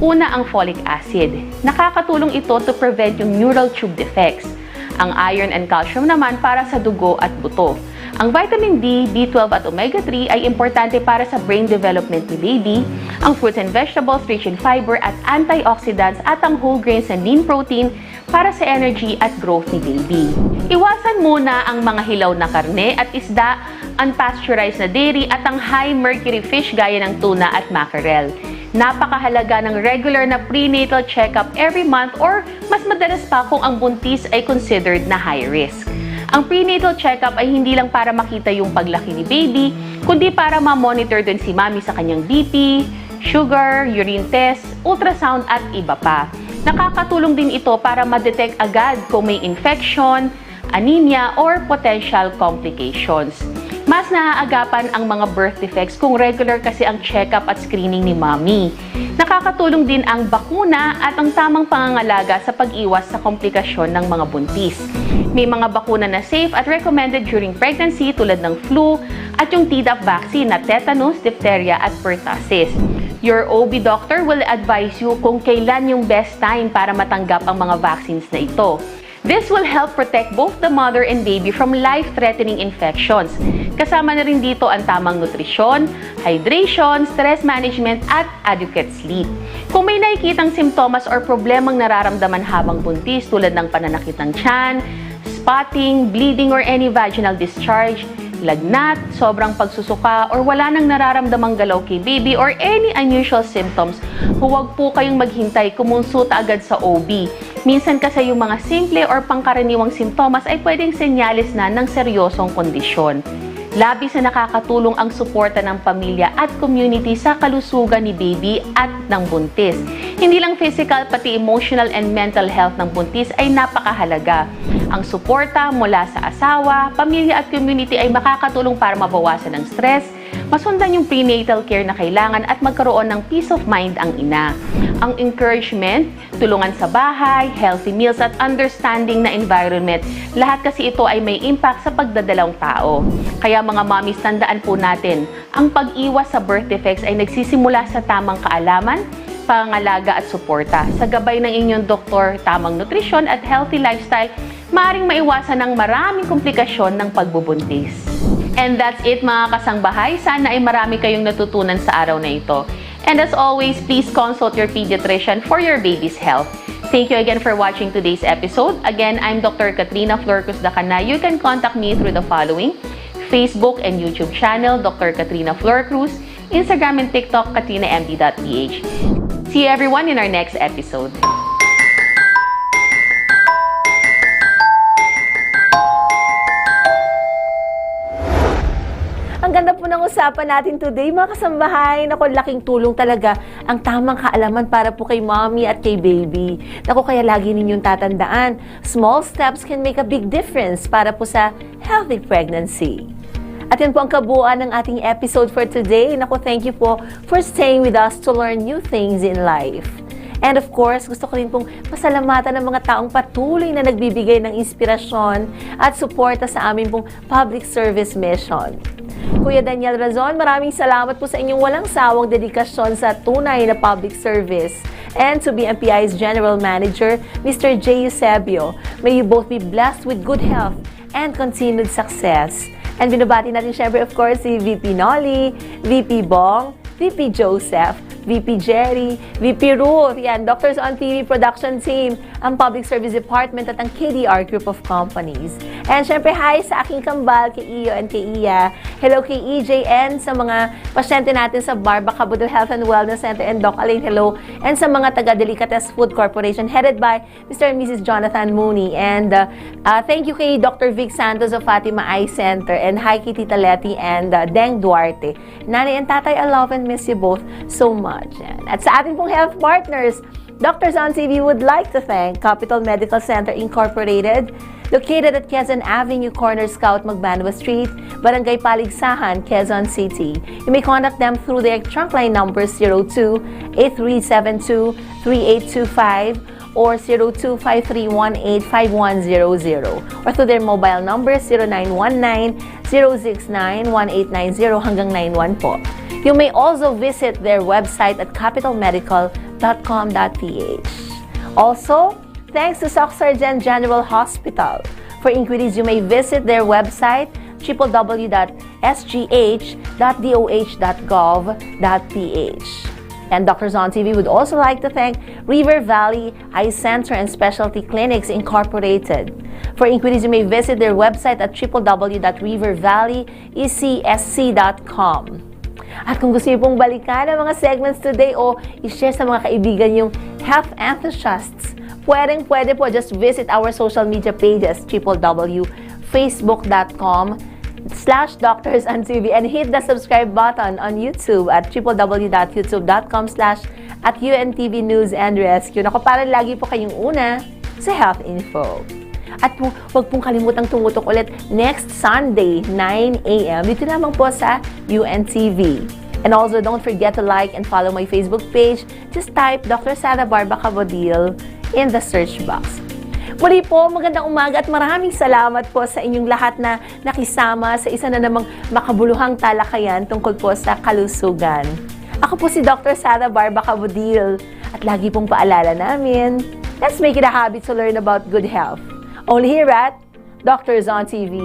Una, ang folic acid. Nakakatulong ito to prevent yung neural tube defects. Ang iron and calcium naman para sa dugo at buto. Ang vitamin D, B12 at omega-3 ay importante para sa brain development ni baby. Ang fruits and vegetables rich in fiber at antioxidants at ang whole grains and lean protein para sa energy at growth ni baby. Iwasan muna ang mga hilaw na karne at isda, unpasteurized na dairy at ang high mercury fish gaya ng tuna at mackerel. Napakahalaga ng regular na prenatal check-up every month or mas madalas pa kung ang buntis ay considered na high risk. Ang prenatal check-up ay hindi lang para makita yung paglaki ni baby, kundi para ma-monitor din si mami sa kanyang BP, sugar, urine test, ultrasound at iba pa. Nakakatulong din ito para ma-detect agad kung may infection, anemia or potential complications. Mas naaagapan ang mga birth defects kung regular kasi ang check-up at screening ni mommy. Nakakatulong din ang bakuna at ang tamang pangangalaga sa pag-iwas sa komplikasyon ng mga buntis. May mga bakuna na safe at recommended during pregnancy tulad ng flu at yung Tdap vaccine na tetanus, diphtheria at pertussis. Your OB doctor will advise you kung kailan yung best time para matanggap ang mga vaccines na ito. This will help protect both the mother and baby from life-threatening infections. Kasama na rin dito ang tamang nutrisyon, hydration, stress management, at adequate sleep. Kung may nakikitang simptomas or problemang nararamdaman habang buntis tulad ng pananakit ng tiyan, spotting, bleeding, or any vaginal discharge, lagnat, sobrang pagsusuka, or wala nang nararamdamang galaw kay baby or any unusual symptoms, huwag po kayong maghintay, kumonsulta agad sa OB. Minsan kasi yung mga simple or pangkaraniwang simptomas ay pwedeng senyalis na ng seryosong kondisyon. Labis na nakakatulong ang suporta ng pamilya at community sa kalusugan ni baby at ng buntis. Hindi lang physical, pati emotional and mental health ng buntis ay napakahalaga. Ang suporta mula sa asawa, pamilya at community ay makakatulong para mabawasan ang stress, masundan yung prenatal care na kailangan at magkaroon ng peace of mind ang ina. Ang encouragement, tulungan sa bahay, healthy meals at understanding na environment, lahat kasi ito ay may impact sa pagdadalawang tao. Kaya mga mommies, tandaan po natin, ang pag-iwas sa birth defects ay nagsisimula sa tamang kaalaman, pangangalaga at suporta. Sa gabay ng inyong doktor, tamang nutrisyon at healthy lifestyle, maaaring maiwasan ng maraming komplikasyon ng pagbubuntis. And that's it mga kasangbahay. Sana ay marami kayong natutunan sa araw na ito. And as always, please consult your pediatrician for your baby's health. Thank you again for watching today's episode. Again, I'm Dr. Katrina Florcus Dacana. You can contact me through the following: Facebook and YouTube channel, Dr. Katrina Florcruz, Instagram and TikTok, katrinamd.ph. See you everyone in our next episode. Ang ganda po ng usapan natin today, mga kasambahay. Naku, laking tulong talaga ang tamang kaalaman para po kay mommy at kay baby. Naku, kaya lagi ninyong tatandaan, small steps can make a big difference para po sa healthy pregnancy. At yan po ang kabuuan ng ating episode for today. Naku, thank you po for staying with us to learn new things in life. And of course, gusto ko rin pong pasalamatan ng mga taong patuloy na nagbibigay ng inspirasyon at suporta sa amin pong public service mission. Kuya Daniel Razon, maraming salamat po sa inyong walang sawang dedikasyon sa tunay na public service. And to BMPI's General Manager, Mr. J. Eusebio, may you both be blessed with good health and continued success. And binabati natin syempre of course si VP Nolly, VP Bong, VP Joseph, VP Jerry, VP Ruth, yan, Doctors on TV Production Team, ang Public Service Department at ang KDR Group of Companies. And syempre, hi sa aking kambal, kay Iyo and kay Iya. Hello kay EJN, sa mga pasyente natin sa Barba Cabudal Health and Wellness Center, and Doc Alain, hello. And sa mga taga-Delicates Food Corporation, headed by Mr. and Mrs. Jonathan Mooney. And thank you kay Dr. Vic Santos of Fatima Eye Center, and hi kay Tita Letty and Deng Duarte. Nanay and Tatay, I love and miss you both so much. At sa ating pong health partners, Doctors on TV would like to thank Capital Medical Center Incorporated, located at Quezon Avenue, Corner Scout, Magbanwa Street, Barangay Paligsahan, Quezon City. You may contact them through their trunk line numbers 02-8372-3825 or 0253185100, or through their mobile numbers 0919-069-1890 hanggang 91 po. You may also visit their website at capitalmedical.com.ph. Also, thanks to Surgeon General Hospital. For inquiries, you may visit their website www.sgh.doh.gov.ph. And Doctors on TV would also like to thank River Valley Eye Center and Specialty Clinics Incorporated. For inquiries, you may visit their website at www.rivervalleyecsc.com. At kung gusto niyo pong balikan ang mga segments today o i-share sa mga kaibigan yung health enthusiasts, pwede po, just visit our social media pages, www.facebook.com/doctorsontv, and hit the subscribe button on YouTube at www.youtube.com/@UNTV News and Rescue. Naku, para lagi po kayong una sa health info. At huwag pong kalimutang tumutok ulit next Sunday, 9 a.m. dito lamang po sa UNTV. And also, don't forget to like and follow my Facebook page. Just type Dr. Sara Barba Cabodil in the search box. Muli po, magandang umaga at maraming salamat po sa inyong lahat na nakisama sa isa na namang makabuluhang talakayan tungkol po sa kalusugan. Ako po si Dr. Sara Barba Cabodil at lagi pong paalala namin, let's make it a habit to learn about good health. Only here at Doctors on TV.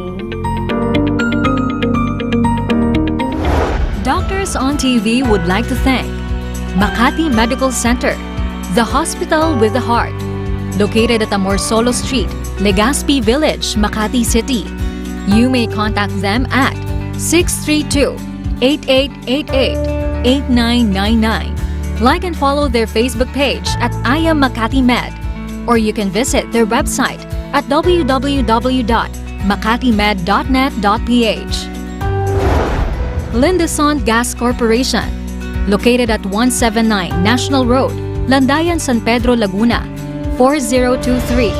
Doctors on TV would like to thank Makati Medical Center, the hospital with the heart, located at Amorsolo Street, Legazpi Village, Makati City. You may contact them at 632-8888-8999. Like and follow their Facebook page at I Am Makati Med, or you can visit their website at www.makatimed.net.ph. Lindison Gas Corporation, located at 179 National Road, Landayan, San Pedro, Laguna, 4023.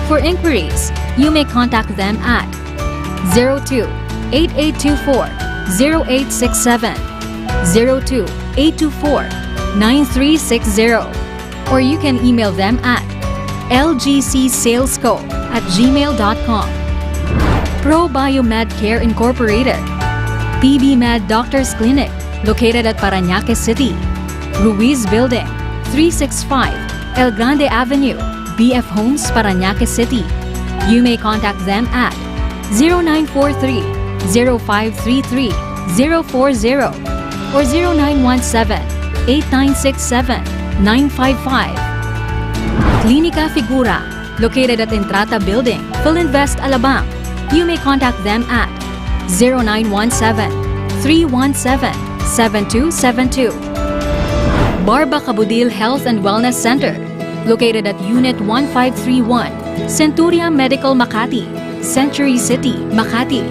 For inquiries, you may contact them at 02-8824-0867, 02-824-9360, or you can email them at lgcsalesco@gmail.com. Pro Biomed Care Incorporated, PB Med Doctors Clinic, located at Parañaque City, Ruiz Building, 365 El Grande Avenue, BF Homes, Parañaque City. You may contact them at 0943-0533-040 or 0917-8967-955. Clinica Figura, located at Entrata Building, Philinvest, Alabang. You may contact them at 0917-317-7272. Barba Cabudil Health and Wellness Center, located at Unit 1531, Centuria Medical Makati, Century City, Makati.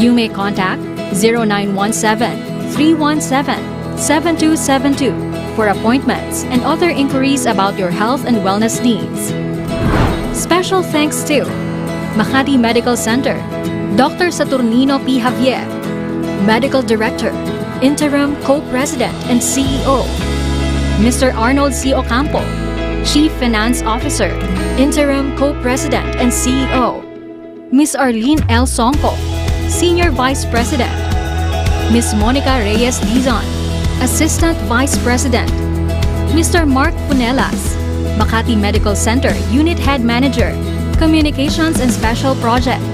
You may contact 0917-317-7272 for appointments and other inquiries about your health and wellness needs. Special thanks to Makati Medical Center, Dr. Saturnino P. Javier, Medical Director, Interim Co-President and CEO, Mr. Arnold C. Ocampo, Chief Finance Officer, Interim Co-President and CEO, Ms. Arlene L. Songko, Senior Vice President, Ms. Monica Reyes Dizon, Assistant Vice President, Mr. Mark Punelas, Makati Medical Center Unit Head Manager, Communications and Special Projects,